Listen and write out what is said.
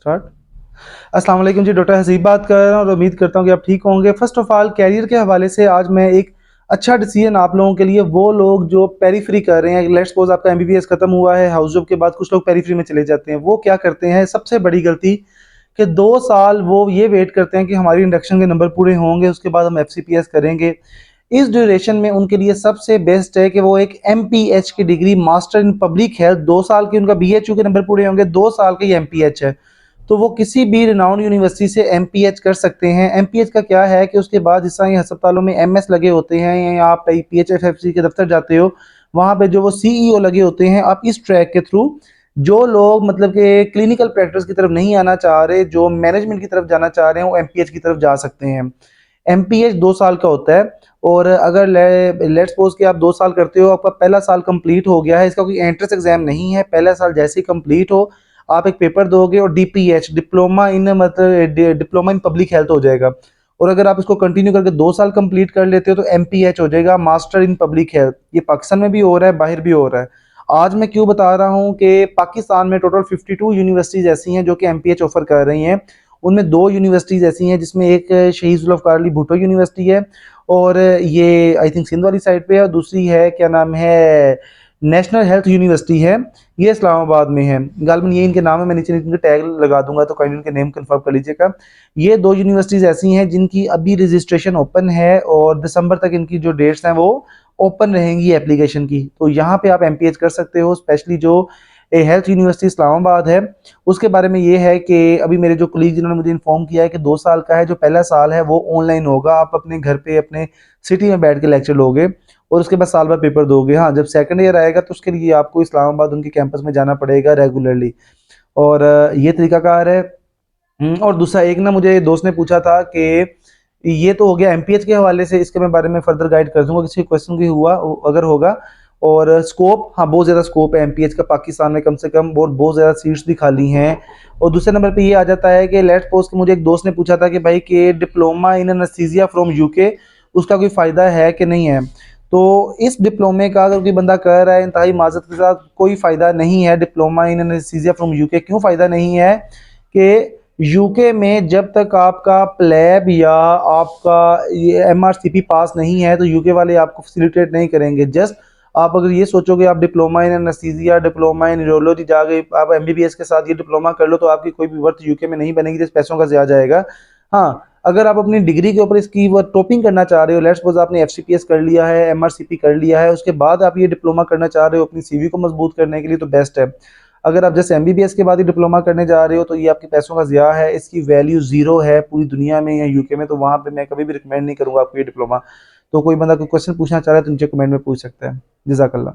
Start. अस्सलाम वालेकुम जी, doctor Haseeb बात कर रहा हूँ और उम्मीद करता हूँ कि आप ठीक होंगे। फर्स्ट ऑफ ऑल कैरियर के हवाले से आज मैं एक अच्छा डिसीजन आप लोगों के लिए, वो लोग जो पेरीफ्री कर रहे हैं, लेट्स सपोज आपका एमबीबीएस खत्म हुआ है, हाउस जॉब के बाद कुछ लोग पेरीफ्री में चले जाते हैं। वो क्या करते हैं, सबसे बड़ी गलती कि 2 साल वो ये वेट करते हैं कि हमारी इंडक्शन के नंबर पूरे होंगे, उसके बाद हम एफसीपीएस करेंगे। इस ड्यूरेशन में उनके लिए सबसे बेस्ट है कि वो एक एमपीएच की degree, master in public health, 2 साल की उनका बीएचयू के नंबर पूरे होंगे, 2 साल का ये एमपीएच है। तो वो किसी भी रिनाउंड यूनिवर्सिटी से एमपीएच कर सकते हैं। एमपीएच का क्या है कि उसके बाद जिस तरह ये अस्पतालों में एमएस लगे होते हैं या आप पीएचएफएफसी के दफ्तर जाते हो, वहाँ पे जो वो सीईओ लगे होते हैं, आप इस ट्रैक के थ्रू, जो लोग मतलब कि क्लिनिकल प्रैक्टिस की तरफ नहीं आना चाह रहे, जो मैनेजमेंट की तरफ जाना चाह रहे हैं, वो एमपीएच की तरफ जा सकते हैं। एमपीएच 2 साल का होता है। और अगर लेट्स सपोज कि आप 2 साल करते हो, आपका पहला साल कंप्लीट हो गया है, इसका कोई एंट्रेंस एग्जाम नहीं है, पहला साल जैसे ही कंप्लीट हो आप एक पेपर दोगे और डीपीएच, डिप्लोमा इन मतलब डिप्लोमा इन पब्लिक हेल्थ हो जाएगा। और अगर आप इसको कंटिन्यू करके 2 साल कंप्लीट कर लेते हो तो एमपीएच हो जाएगा, मास्टर इन पब्लिक हेल्थ। ये पाकिस्तान में भी हो रहा है, बाहर भी हो रहा है। आज मैं क्यों बता रहा हूँ कि पाकिस्तान में टोटल 52 यूनिवर्सिटीज़ ऐसी हैं जो कि एमपीएच ऑफर कर रही हैं। उनमें 2 यूनिवर्सिटीज़ ऐसी हैं जिसमें एक शहीद जुल्फ़िकार अली भुट्टो यूनिवर्सिटी है, और ये आई थिंक सिंध वाली साइड पे है, और दूसरी है क्या नाम है, नेशनल हेल्थ यूनिवर्सिटी है, ये इस्लामाबाद में है। गालबन ये इनके नाम है, मैं नीचे इनके टैग लगा दूंगा तो कहीं इनके नेम कंफर्म कर लीजिएगा। ये 2 यूनिवर्सिटीज़ ऐसी हैं जिनकी अभी रजिस्ट्रेशन ओपन है और दिसंबर तक इनकी जो डेट्स हैं वो ओपन रहेंगी एप्लीकेशन की। तो यहाँ पे आप एमपीएच कर सकते हो। स्पेशली जो हेल्थ यूनिवर्सिटी इस्लामाबाद है, उसके बारे में ये है कि अभी मेरे जो कलीग जिन्होंने मुझे इन्फॉर्म किया है कि 2 साल का है, जो पहला साल है वो ऑनलाइन होगा, आप अपने घर पे अपने सिटी में बैठ के लेक्चर लोगे और उसके बाद साल भर पेपर दोगे। हाँ, जब सेकंड ईयर आएगा तो उसके लिए आपको इस्लामाबाद उनके कैंपस में जाना पड़ेगा रेगुलरली। और ये तरीकाकार है। और दूसरा एक ना, मुझे दोस्त ने पूछा था कि ये तो हो गया एमपीएच के हवाले से, इसके मैं बारे में फर्दर गाइड कर दूंगा किसी क्वेश्चन की हुआ अगर होगा। और स्कोप, हाँ बहुत ज़्यादा स्कोप है एमपीएच का पाकिस्तान में, कम से कम बहुत ज़्यादा सीट्स भी खाली हैं। और दूसरे नंबर पे ये आ जाता है कि लेट्स सपोज कि मुझे एक दोस्त ने पूछा था कि भाई कि diploma in anaesthesia from UK, उसका कोई फ़ायदा है कि नहीं है। तो इस डिप्लोमे का अगर कोई बंदा कर रहा है, इंतहाई माजरत के साथ कोई फ़ायदा नहीं है diploma in anaesthesia from UK. क्यों फ़ायदा नहीं है कि यूके में जब तक आपका प्लेब या आपका ये एमआरसीपी पास नहीं है तो यूके वाले आपको फैसिलिटेट नहीं करेंगे। जस्ट आप अगर ये सोचोगे आप diploma in anaesthesia, diploma in neurology जाके आप एमबीबीएस के साथ ये डिप्लोमा कर लो तो आपकी कोई भी वर्थ यूके में नहीं बनेगी, जिस पैसों का ज़्यादा जाएगा। हाँ, अगर आप अपनी डिग्री के ऊपर इसकी वो टॉपिंग करना चाह रहे हो, लेट्स सपोज आपने एफसीपीएस कर लिया है, एमआरसीपी कर लिया है, उसके बाद आप ये डिप्लोमा करना चाह रहे हो अपनी सीवी को मजबूत करने के लिए, तो बेस्ट है। अगर आप जैसे एमबीबीएस के बाद ही डिप्लोमा करने जा रहे हो तो ये आपके पैसों का ज़िया है, इसकी वैल्यू ज़ीरो है पूरी दुनिया में या यूके में, तो वहाँ पे मैं कभी भी रिकमेंड नहीं करूँगा आपको ये डिप्लोमा। तो कोई बंदा कोई क्वेश्चन पूछना चाह रहा है तो नीचे कमेंट में पूछ सकता है। जज़ाकल्लाह।